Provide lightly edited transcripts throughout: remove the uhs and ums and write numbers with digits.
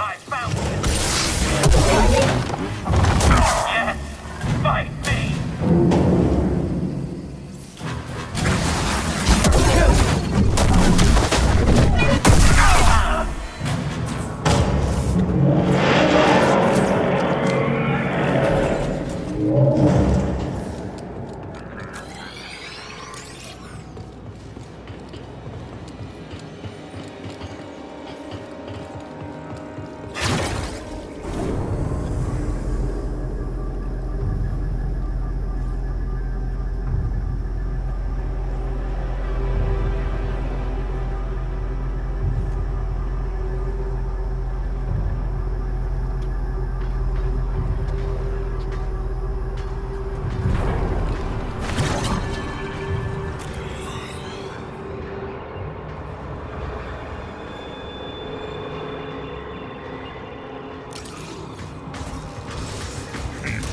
I found it! Yes! Fight me!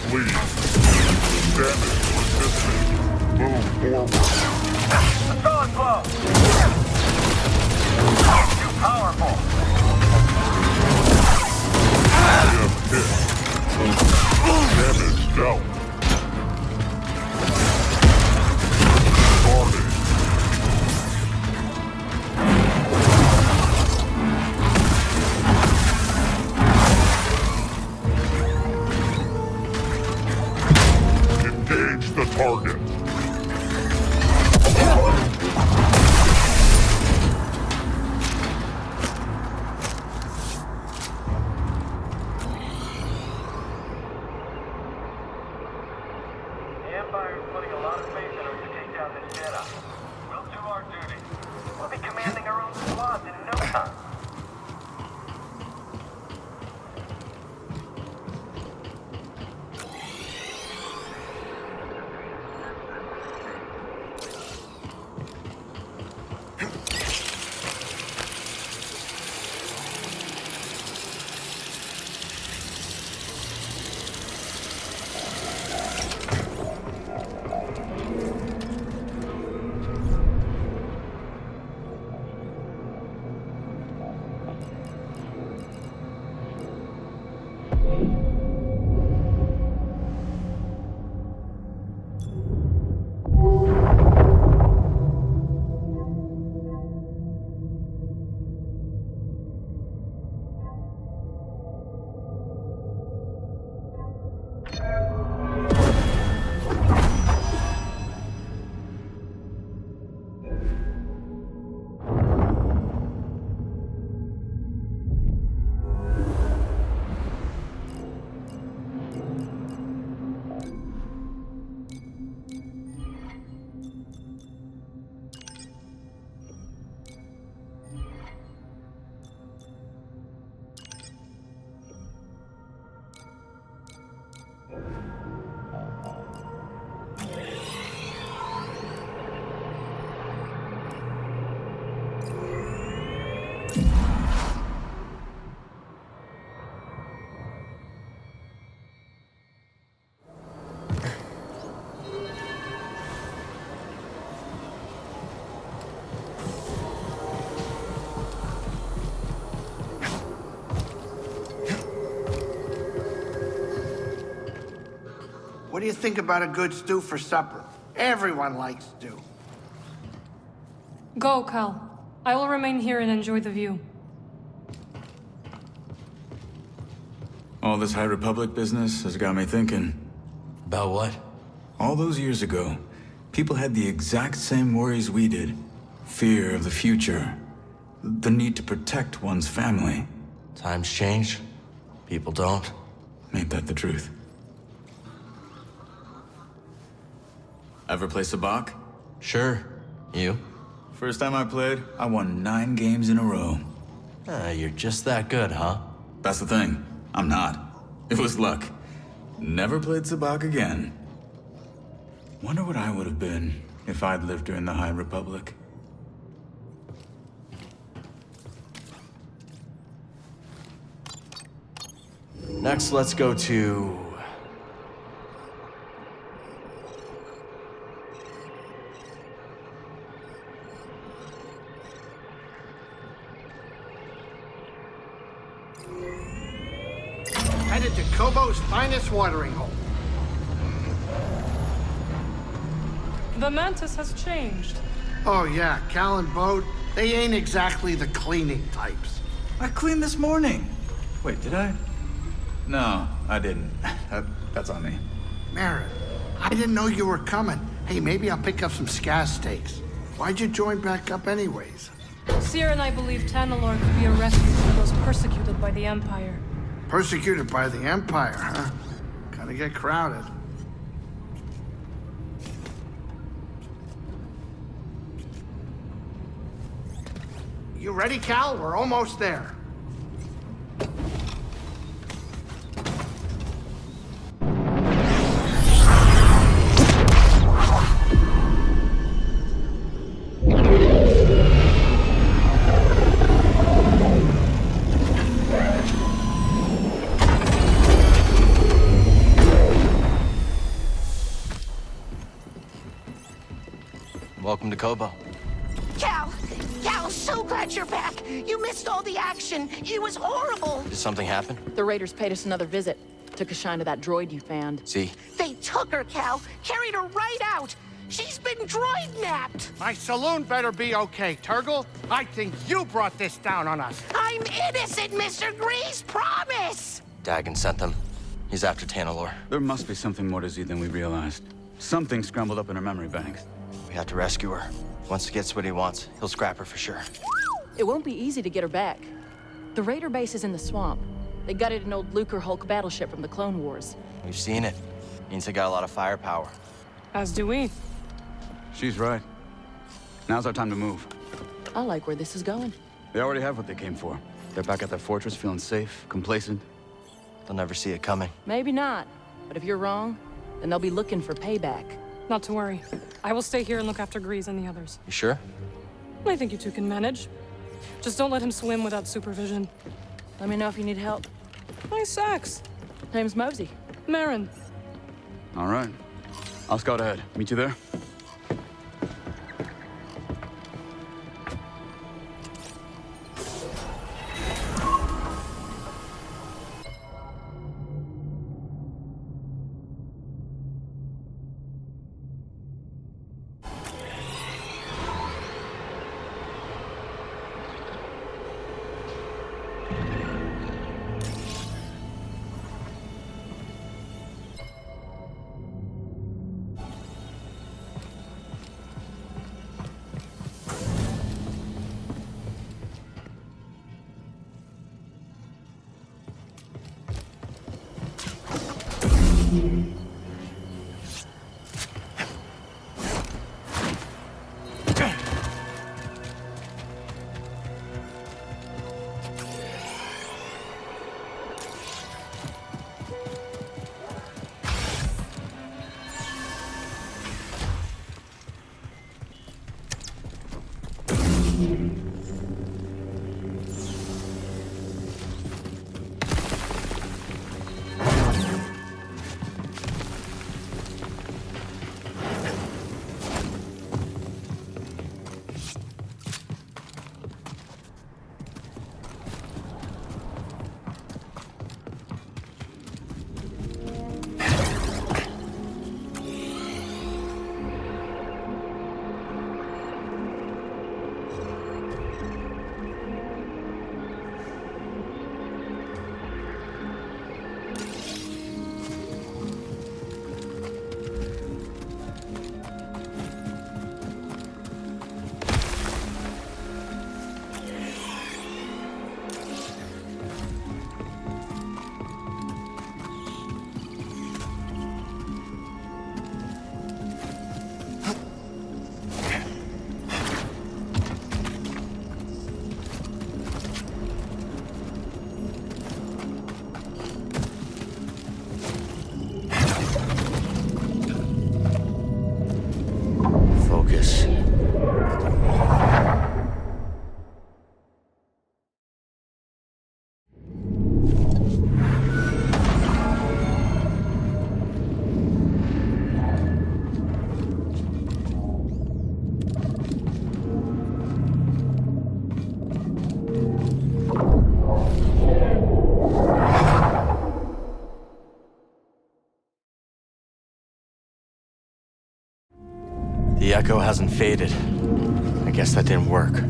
Please. Damage resistant. Move forward. Assault blow! Too powerful! Just hit. Damage dealt. Guarded. Engage the target. The Empire's putting a lot of faith in us to take down this Jedi. We'll do our duty. We'll be commanding our own squads in no time. What do you think about a good stew for supper? Everyone likes stew. Go, Cal. I will remain here and enjoy the view. All this High Republic business has got me thinking. About what? All those years ago, people had the exact same worries we did. Fear of the future. The need to protect one's family. Times change. People don't. Ain't that the truth? Ever play Sabacc? Sure. You? First time I played, I won 9 games in a row. You're just that good, huh? That's the thing. I'm not. It was luck. Never played Sabacc again. Wonder what I would have been if I'd lived during the High Republic. Next, let's go to... it to Koboh's finest watering hole. The Mantis has changed. Oh yeah, Cal and Bode, they ain't exactly the cleaning types. I cleaned this morning. Wait, did I? No, I didn't. That's on me. Marin, I didn't know you were coming. Hey, maybe I'll pick up some scaz steaks. Why'd you join back up anyways? Sierra and I believe Tanalorr could be a refuge for those persecuted by the Empire. Persecuted by the Empire, huh? Gotta get crowded. You ready, Cal? We're almost there. Welcome to Koboh. Cal, so glad you're back. You missed all the action. It was horrible. Did something happen? The Raiders paid us another visit. Took a shine to that droid you found. See? They took her, Cal. Carried her right out. She's been droid napped. My saloon better be okay, Turgle. I think you brought this down on us. I'm innocent, Mr. Grease. Promise. Dagon sent them. He's after Tanalorr. There must be something more to Z than we realized. Something scrambled up in her memory banks. We have to rescue her. Once he gets what he wants, he'll scrap her for sure. It won't be easy to get her back. The Raider base is in the swamp. They gutted an old Lucre Hulk battleship from the Clone Wars. We've seen it. Means they got a lot of firepower. As do we. She's right. Now's our time to move. I like where this is going. They already have what they came for. They're back at their fortress, feeling safe, complacent. They'll never see it coming. Maybe not. But if you're wrong, then they'll be looking for payback. Not to worry. I will stay here and look after Grease and the others. You sure? I think you two can manage. Just don't let him swim without supervision. Let me know if you need help. Nice sex. Name's Mosey. Marin. All right. I'll scout ahead. Meet you there? echo hasn't faded. I guess that didn't work.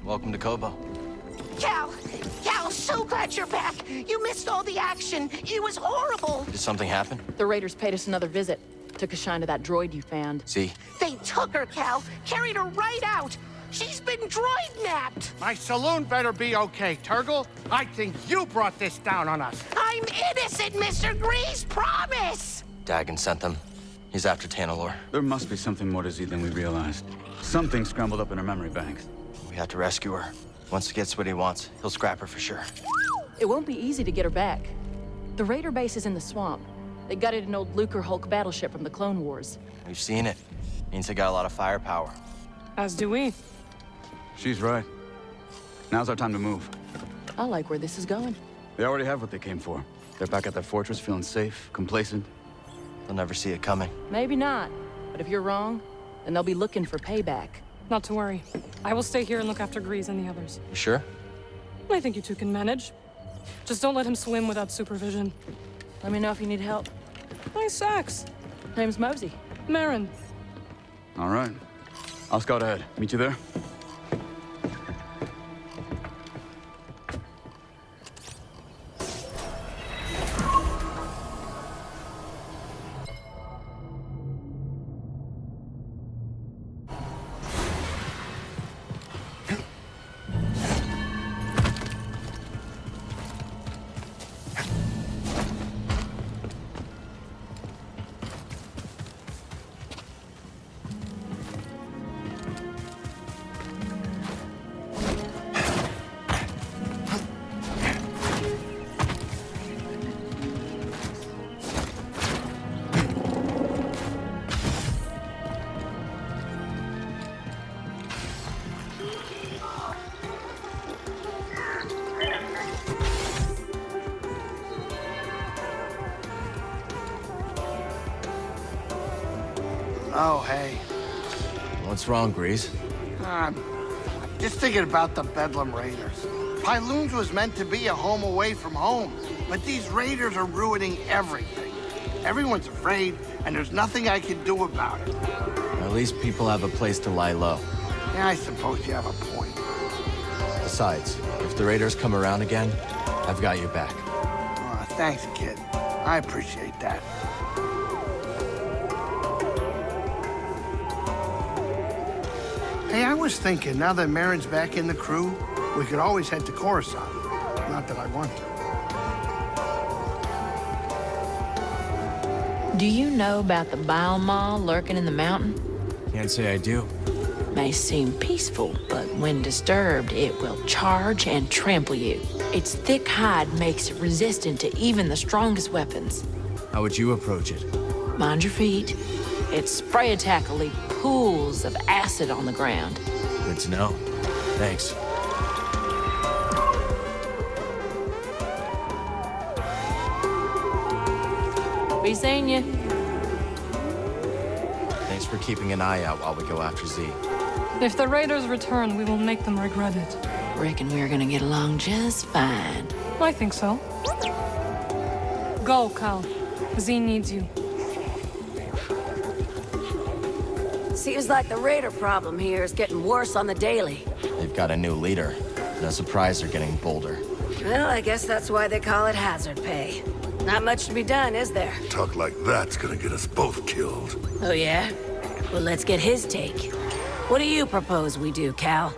Welcome to Koboh. Cal, so glad you're back. You missed all the action. It was horrible. Did something happen? The Raiders paid us another visit. Took a shine to that droid you found. See? They took her, Cal. Carried her right out. She's been droid-napped. My saloon better be okay, Turgle. I think you brought this down on us. I'm innocent, Mr. Grease, promise. Dagon sent them. He's after Tanalor. There must be something more to Z than we realized. Something scrambled up in her memory banks. We have to rescue her. Once he gets what he wants, he'll scrap her for sure. It won't be easy to get her back. The Raider base is in the swamp. They gutted an old Lucre Hulk battleship from the Clone Wars. We've seen it. Means they got a lot of firepower. As do we. She's right. Now's our time to move. I like where this is going. They already have what they came for. They're back at their fortress, feeling safe, complacent. They'll never see it coming. Maybe not. But if you're wrong, then they'll be looking for payback. Not to worry. I will stay here and look after Grease and the others. You sure? I think you two can manage. Just don't let him swim without supervision. Let me know if you need help. Nice axe. Name's Mosey. Marin. All right. I'll scout ahead. Meet you there? Oh, hey. What's wrong, Grease? Just thinking about the Bedlam Raiders. Pyloon's was meant to be a home away from home, but these Raiders are ruining everything. Everyone's afraid, and there's nothing I can do about it. At least people have a place to lie low. Yeah, I suppose you have a point. Besides, if the Raiders come around again, I've got your back. Thanks, kid. I appreciate that. Hey, I was thinking, now that Marin's back in the crew, we could always head to Coruscant. Not that I want to. Do you know about the bile maw lurking in the mountain? Can't say I do. May seem peaceful, but when disturbed, it will charge and trample you. Its thick hide makes it resistant to even the strongest weapons. How would you approach it? Mind your feet. Its spray attack will leave pools of acid on the ground. Good to know. Thanks. Be seeing you. for keeping an eye out while we go after Z. If the raiders return, we will make them regret it. Reckon we're gonna get along just fine. I think so. Go, Cal. Z needs you. Seems like the raider problem here is getting worse on the daily. They've got a new leader. No surprise they're getting bolder. Well, I guess that's why they call it hazard pay. Not much to be done, is there? Talk like that's gonna get us both killed. Oh, yeah? Well, let's get his take. What do you propose we do, Cal?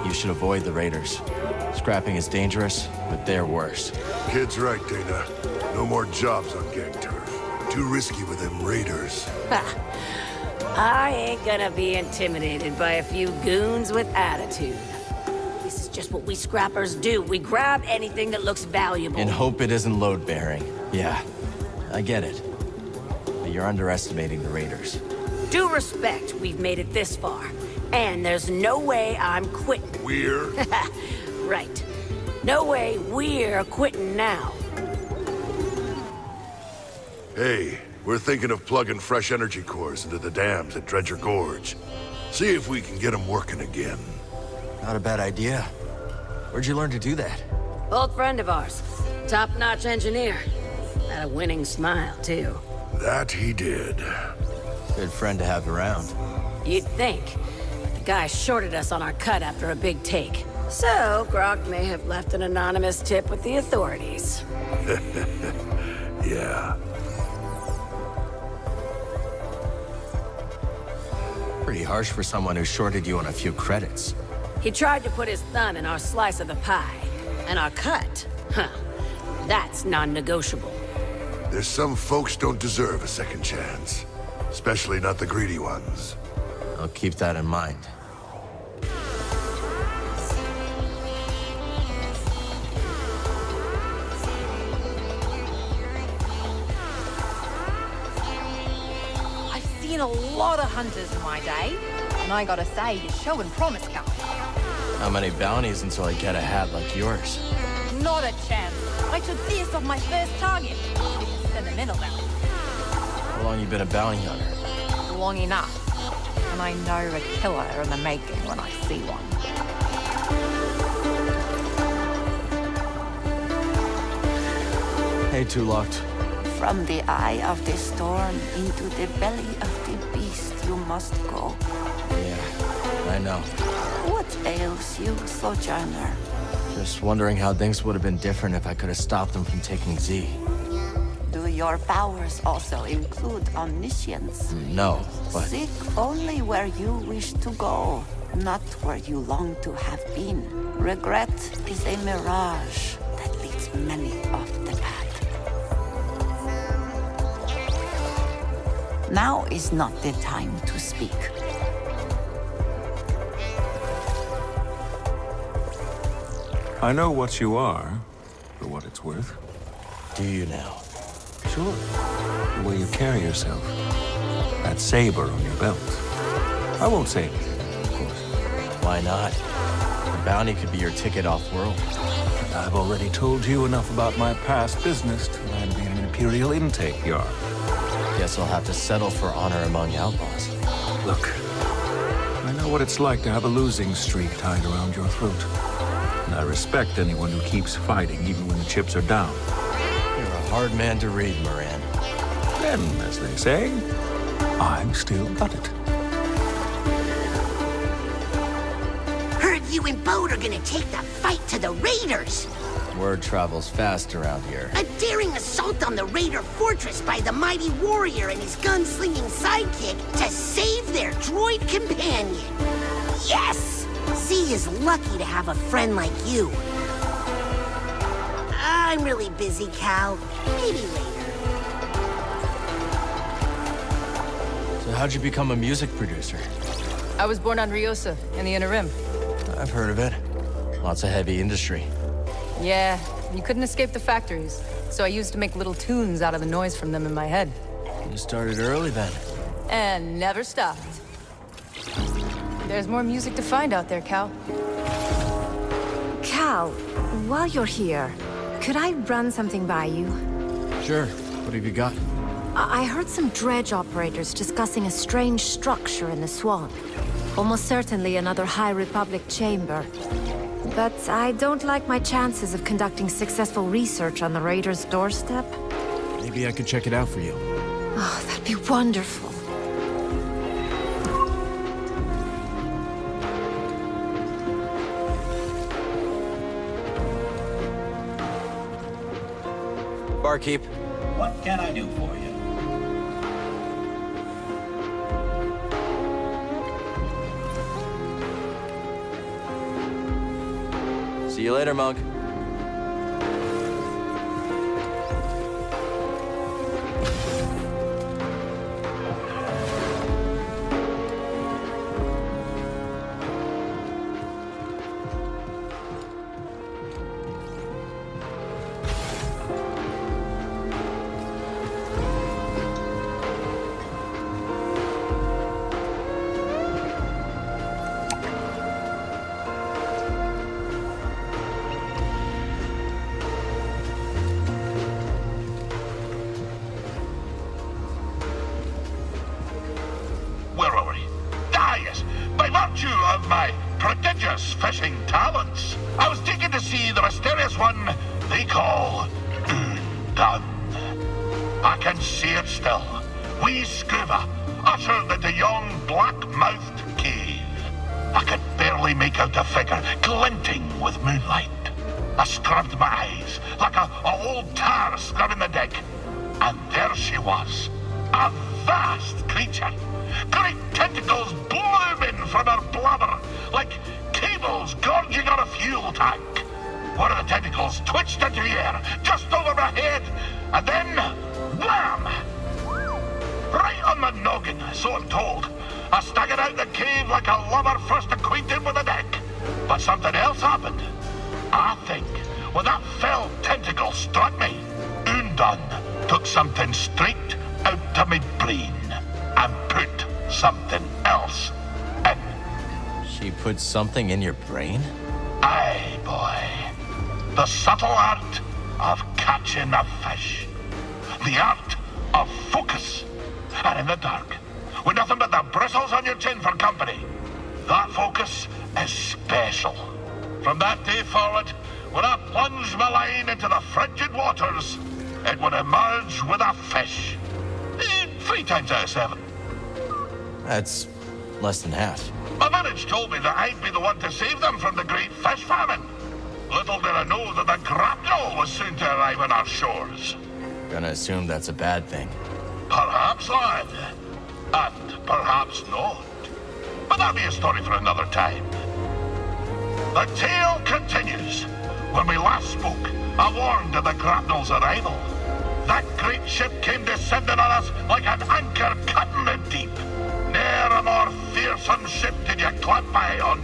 You should avoid the raiders. Scrapping is dangerous, but they're worse. Kid's right, Dana. No more jobs on gang turf. Too risky with them raiders. Ha! I ain't gonna be intimidated by a few goons with attitude. This is just what we scrappers do. We grab anything that looks valuable. And hope it isn't load-bearing. Yeah, I get it. But you're underestimating the raiders. Due respect, we've made it this far. And there's no way I'm quitting. We're? Right. No way we're quitting now. Hey, we're thinking of plugging fresh energy cores into the dams at Dredger Gorge. See if we can get them working again. Not a bad idea. Where'd you learn to do that? Old friend of ours. Top-notch engineer. Had a winning smile, too. That he did. Good friend to have around. You'd think. But the guy shorted us on our cut after a big take. So, Grok may have left an anonymous tip with the authorities. Yeah. Pretty harsh for someone who shorted you on a few credits. He tried to put his thumb in our slice of the pie. And our cut? Huh. That's non-negotiable. There's some folks don't deserve a second chance. Especially not the greedy ones. I'll keep that in mind. I've seen a lot of hunters in my day, and I gotta say, you're showing promise, Cal. How many bounties until I get a hat like yours? Not a chance. I took this off my first target. It's a sentimental bounty. How long you been a bounty hunter? Long enough. And I know a killer in the making when I see one. Hey, Two Locked. From the eye of the storm into the belly of the beast you must go. Yeah, I know. What ails you, Sojourner? Just wondering how things would have been different if I could have stopped them from taking Z. Do your powers also include omniscience? No, but... Seek only where you wish to go, not where you long to have been. Regret is a mirage that leads many off the path. Now is not the time to speak. I know what you are, for what it's worth. Do you now? Sure. The way you carry yourself. That saber on your belt. I won't say anything, of course. Why not? The bounty could be your ticket off-world. I've already told you enough about my past business to land me in an Imperial intake yard. Guess I'll have to settle for honor among outlaws. Look, I know what it's like to have a losing streak tied around your throat. And I respect anyone who keeps fighting even when the chips are down. You're a hard man to read, Moran. Then, as they say, I've still got it. Heard you and Bode are gonna take the fight to the Raiders. Word travels fast around here. A daring assault on the Raider fortress by the mighty warrior and his gunslinging sidekick to save their droid companion. Yes! Z is lucky to have a friend like you. I'm really busy, Cal. Maybe later. So how'd you become a music producer? I was born on Riosa, in the Inner Rim. I've heard of it. Lots of heavy industry. Yeah, you couldn't escape the factories. So I used to make little tunes out of the noise from them in my head. You started early then. And never stopped. There's more music to find out there, Cal. Cal, while you're here, could I run something by you? Sure. What have you got? I heard some dredge operators discussing a strange structure in the swamp. Almost certainly another High Republic chamber. But I don't like my chances of conducting successful research on the Raiders' doorstep. Maybe I could check it out for you. Oh, that'd be wonderful. Barkeep. What can I do for you? See you later, Monk. Where were we? Ah, yes. By virtue of my prodigious fishing talents, I was taken to see the mysterious one they call Undone. I can see it still. Wee scuba, ushered into yon black-mouthed cave. I could barely make out the figure, glinting with moonlight. I scrubbed my eyes, like a old tar scrubbing the deck. And there she was, a vast creature. Great tentacles blooming from her blubber, like cables gorging on a fuel tank. One of the tentacles twitched into the air, just over my head, and then, wham! Right on my noggin, so I'm told. I staggered out the cave like a lover first acquainted with the deck. But something else happened. I think when that fell tentacle struck me, Undone took something straight out of my brain and put something else in. She put something in your brain? Aye, boy. The subtle art of catching a fish. The art of focus. And in the dark, with nothing but the bristles on your chin for company, that focus is special. From that day forward, when I plunged my line into the frigid waters, it would emerge with a fish. 3 times out of 7. That's less than half. My village told me that I'd be the one to save them from the great fish famine. Little did I know that the grapnel was soon to arrive on our shores. Gonna assume that's a bad thing. Perhaps, lad. And perhaps not. But that'll be a story for another time. The tale continues. When we last spoke, I warned of the grapnel's arrival. That great ship came descending on us like an anchor cutting the deep. Ne'er a more fearsome ship did you clap my eye on.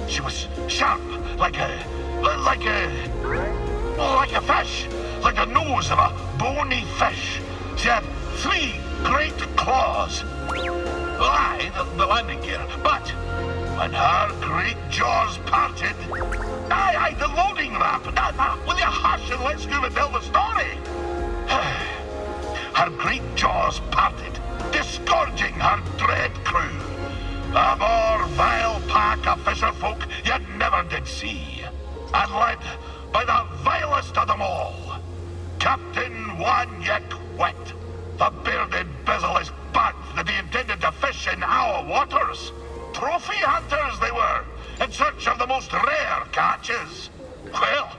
She was sharp, like a fish, like the nose of a bony fish. She had 3 great claws. Aye, the landing gear. But when her great jaws parted, aye, the loading ramp. Will you hush and let Scuba tell the story? Her great jaws parted, disgorging her dread crew. A more vile pack of fisherfolk you never did see. And led by the vilest of them all, Captain One Yet Wet, the bearded, bezel-less bug that he intended to fish in our waters. Trophy hunters they were, in search of the most rare catches. Well,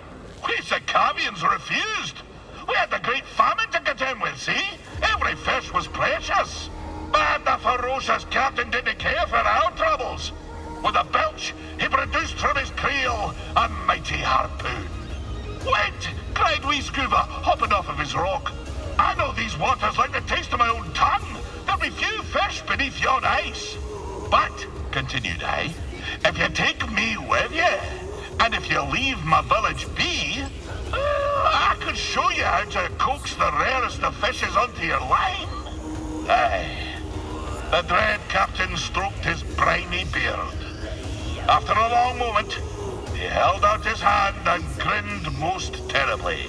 we Sikavians refused. We had the great famine to contend with, see? Every fish was precious. And the ferocious captain didn't care for our troubles. With a belch, he produced from his creel a mighty harpoon. Wait, cried wee Scuba, hopping off of his rock. I know these waters like the taste of my own tongue. There'll be few fish beneath yon ice. But, continued I, if you take me with you, and if you leave my village be, I could show you how to coax the rarest of fishes onto your line. Aye. The dread captain stroked his briny beard. After a long moment, he held out his hand and grinned most terribly.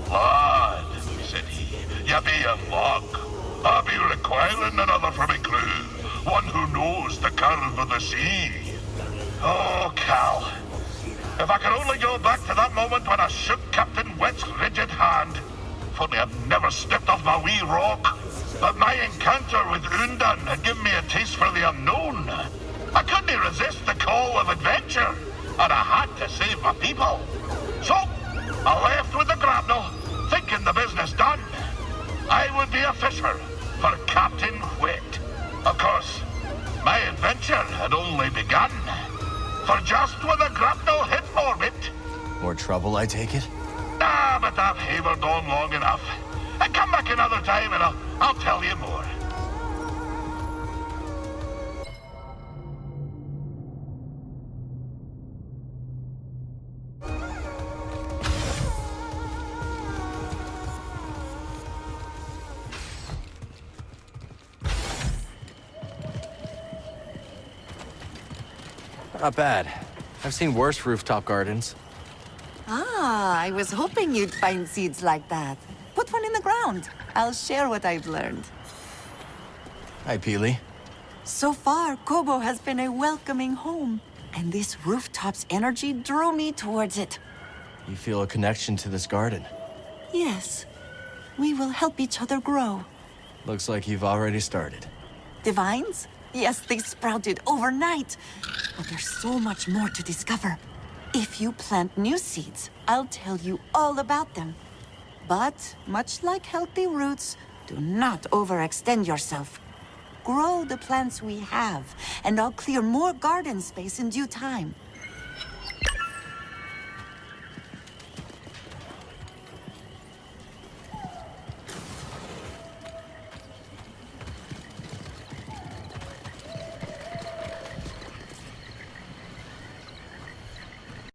Lord, said he, you yippee of luck. I'll be requiring another for my crew. One who knows the curve of the sea. Oh, Cal. If I could only go back to that moment when I shook Captain Wet's rigid hand. If only I'd never stepped off my wee rock. But my encounter with Undan had given me a taste for the unknown. I couldn't resist the call of adventure, and I had to save my people. So, I left with the grapnel, thinking the business done. I would be a fisher for Captain Wet. Of course, my adventure had only begun. For just when the grapnel hit orbit... More trouble, I take it? Ah, but I've havered on long enough. Come back another time and I'll tell you more. Not bad. I've seen worse rooftop gardens. Ah, I was hoping you'd find seeds like that. Put one in the ground. I'll share what I've learned. Hi, Peely. So far, Koboh has been a welcoming home. And this rooftop's energy drew me towards it. You feel a connection to this garden. Yes. We will help each other grow. Looks like you've already started. Divines? Yes, they sprouted overnight. But there's so much more to discover. If you plant new seeds, I'll tell you all about them. But, much like healthy roots, do not overextend yourself. Grow the plants we have, and I'll clear more garden space in due time.